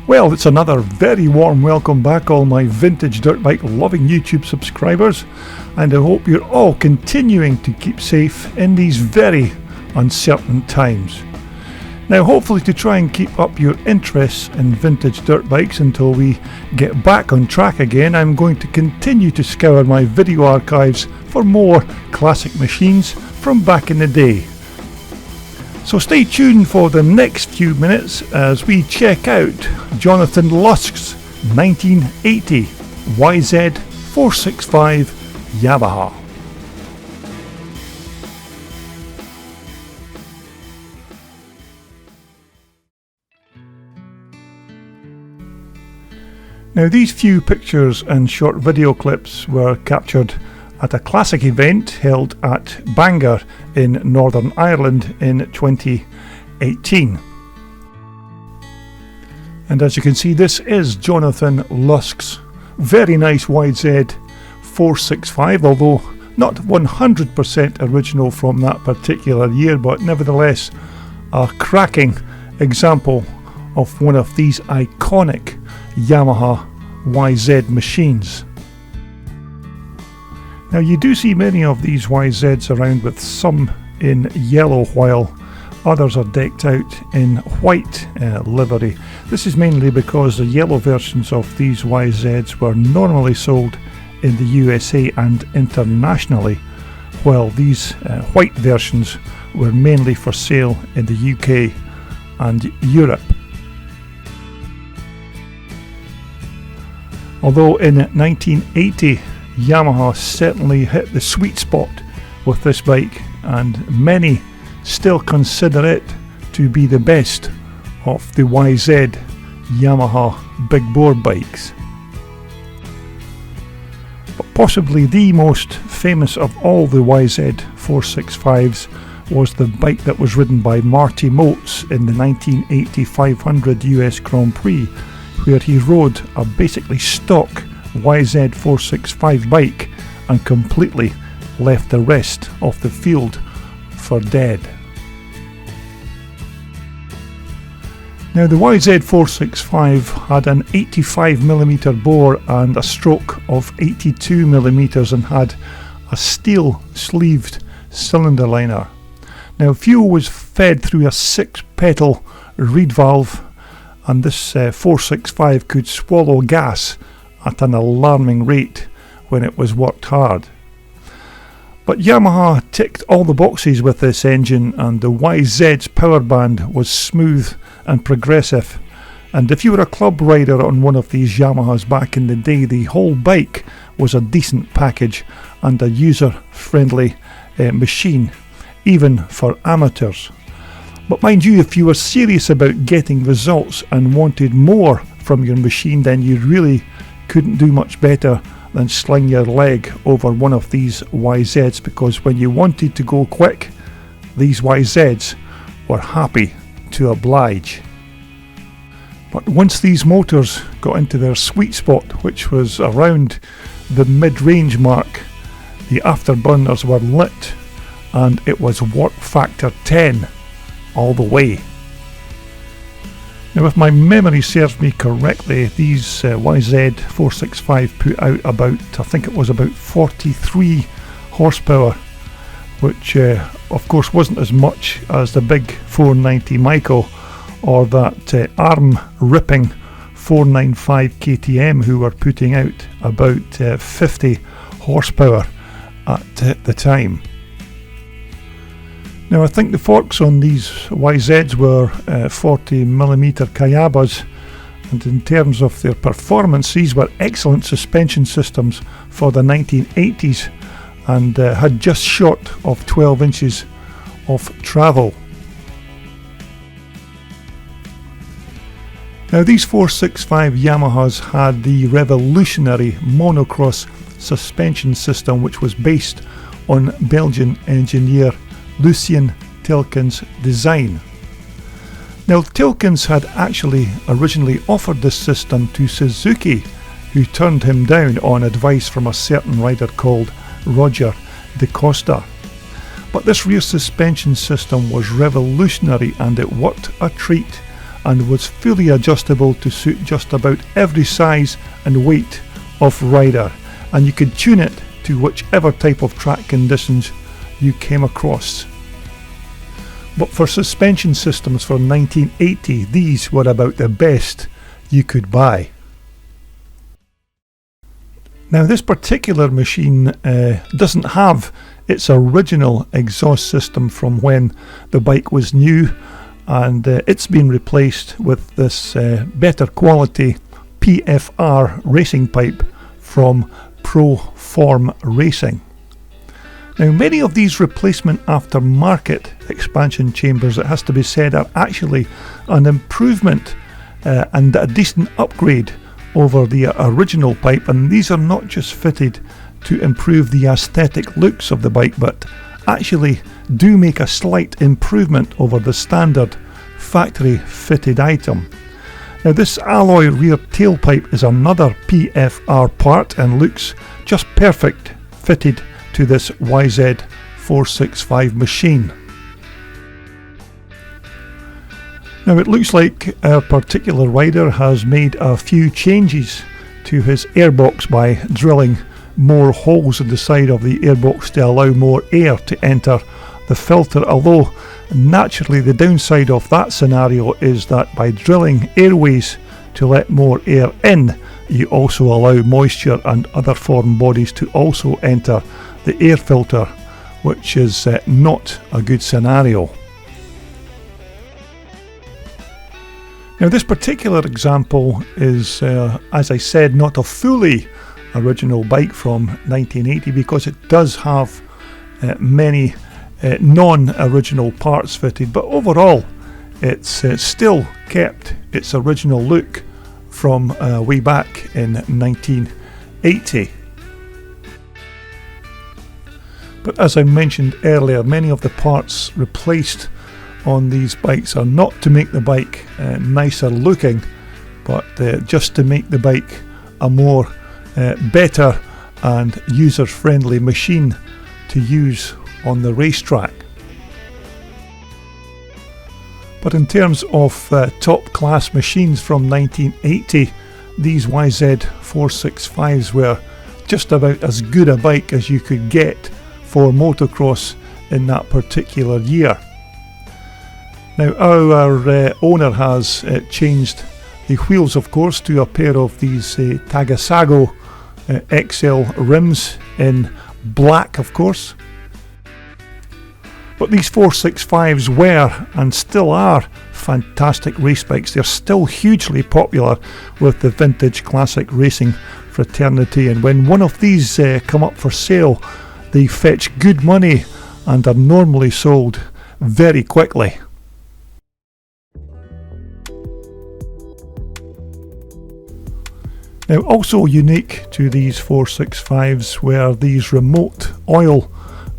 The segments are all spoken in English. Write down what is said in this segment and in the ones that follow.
Well, it's another very warm welcome back, all my vintage dirt bike loving YouTube subscribers, and I hope you're all continuing to keep safe in these very uncertain times. Now, hopefully to try and keep up your interest in vintage dirt bikes until we get back on track again, I'm going to continue to scour my video archives for more classic machines from back in the day. So stay tuned for the next few minutes as we check out Jonathan Lusk's 1980 YZ465 Yamaha. Now, these few pictures and short video clips were captured at a classic event held at Bangor in Northern Ireland in 2018. And as you can see, this is Jonathan Lusk's very nice YZ465, although not 100% original from that particular year, but nevertheless a cracking example of one of these iconic Yamaha YZ machines. Now, you do see many of these YZs around with some in yellow while others are decked out in white livery. This is mainly because the yellow versions of these YZs were normally sold in the USA and internationally, while these white versions were mainly for sale in the UK and Europe. Although in 1980 Yamaha certainly hit the sweet spot with this bike, and many still consider it to be the best of the YZ Yamaha big bore bikes. But possibly the most famous of all the YZ465s was the bike that was ridden by Marty Motes in the 1980 500 US Grand Prix, where he rode a basically stock YZ465 bike and completely left the rest of the field for dead. Now, the YZ465 had an 85mm bore and a stroke of 82mm and had a steel sleeved cylinder liner. Now, fuel was fed through a 6-petal reed valve, and this 465 could swallow gas at an alarming rate when it was worked hard. But Yamaha ticked all the boxes with this engine, and the YZ's power band was smooth and progressive, and if you were a club rider on one of these Yamahas back in the day, the whole bike was a decent package and a user-friendly machine, even for amateurs. But mind you, if you were serious about getting results and wanted more from your machine, then you really couldn't do much better than sling your leg over one of these YZs, because when you wanted to go quick, these YZs were happy to oblige. But once these motors got into their sweet spot, which was around the mid-range mark, the afterburners were lit and it was work factor 10 all the way. Now, if my memory serves me correctly, these YZ465 put out about, I think it was about 43 horsepower, which of course wasn't as much as the big 490 Michael or that arm-ripping 495 KTM, who were putting out about 50 horsepower at the time. Now, I think the forks on these YZs were 40mm Kayabas, and in terms of their performance, these were excellent suspension systems for the 1980s and had just short of 12 inches of travel. Now, these 465 Yamahas had the revolutionary Motocross suspension system, which was based on Belgian engineer Lucien Tilkens' design. Now, Tilkens had actually originally offered this system to Suzuki, who turned him down on advice from a certain rider called Roger De Costa. But this rear suspension system was revolutionary and it worked a treat, and was fully adjustable to suit just about every size and weight of rider, and you could tune it to whichever type of track conditions you came across. But for suspension systems for 1980, these were about the best you could buy. Now this particular machine doesn't have its original exhaust system from when the bike was new, and it's been replaced with this better quality PFR racing pipe from Pro Form Racing. Now many of these replacement aftermarket expansion chambers, it has to be said, are actually an improvement and a decent upgrade over the original pipe, and these are not just fitted to improve the aesthetic looks of the bike, but actually do make a slight improvement over the standard factory fitted item. Now this alloy rear tailpipe is another PFR part and looks just perfect fitted to this YZ465 machine. Now it looks like our particular rider has made a few changes to his airbox by drilling more holes in the side of the airbox to allow more air to enter the filter, although naturally the downside of that scenario is that by drilling airways to let more air in, you also allow moisture and other foreign bodies to also enter the air filter, which is not a good scenario. Now this particular example is, as I said, not a fully original bike from 1980 because it does have many non-original parts fitted, but overall it's still kept its original look from way back in 1980. But as I mentioned earlier, many of the parts replaced on these bikes are not to make the bike nicer looking, but just to make the bike a more better and user-friendly machine to use on the racetrack. But in terms of top-class machines from 1980, these YZ465s were just about as good a bike as you could get for motocross in that particular year. Now our owner has changed the wheels, of course, to a pair of these Tagasago XL rims in black, of course. But these 465s were and still are fantastic race bikes. They're still hugely popular with the vintage classic racing fraternity, and when one of these come up for sale, they fetch good money and are normally sold very quickly. Now also unique to these 465s were these remote oil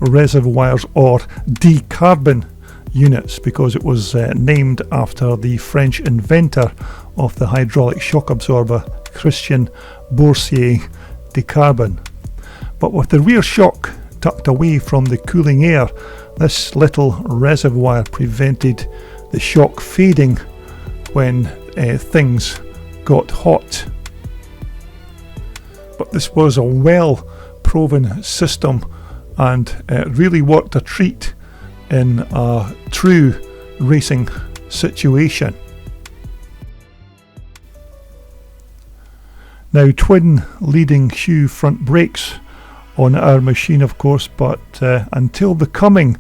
reservoirs or decarbon units, because it was named after the French inventor of the hydraulic shock absorber, Christian Boursier Decarbon. But with the rear shock tucked away from the cooling air, this little reservoir prevented the shock fading when things got hot. But this was a well-proven system and really worked a treat in a true racing situation. Now, twin leading shoe front brakes on our machine, of course, but until the coming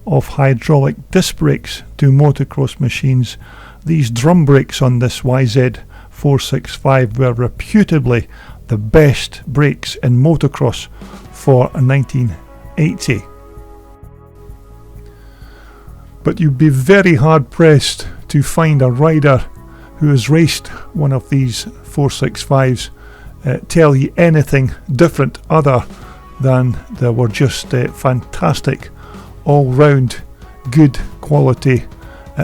of hydraulic disc brakes to motocross machines, these drum brakes on this YZ465 were reputably the best brakes in motocross for 1980. But you'd be very hard pressed to find a rider who has raced one of these 465s tell you anything different other than they were just fantastic all-round good quality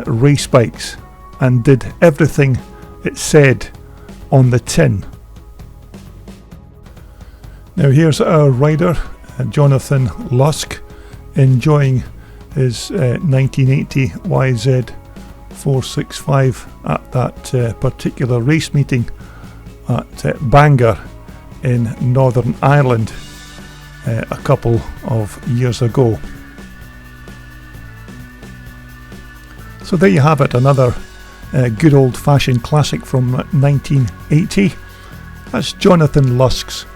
race bikes and did everything it said on the tin. Now here's our rider, Jonathan Lusk, enjoying his 1980 YZ465 at that particular race meeting at Bangor in Northern Ireland a couple of years ago. So there you have it, another good old-fashioned classic from 1980. That's Jonathan Lusk's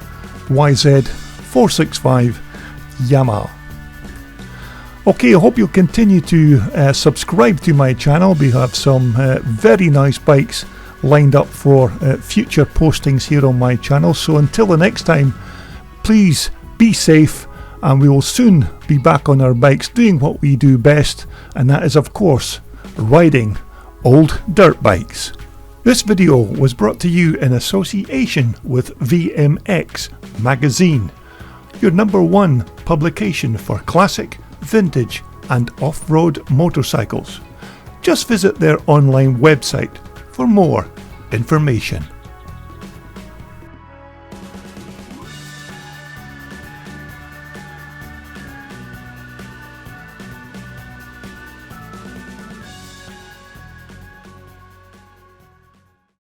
YZ465 Yamaha. Okay, I hope you'll continue to subscribe to my channel. We have some very nice bikes lined up for future postings here on my channel. So until the next time, please be safe, and we will soon be back on our bikes doing what we do best, and that is, of course, riding old dirt bikes. This video was brought to you in association with VMX Magazine, your #1 publication for classic, vintage and off-road motorcycles. Just visit their online website for more information.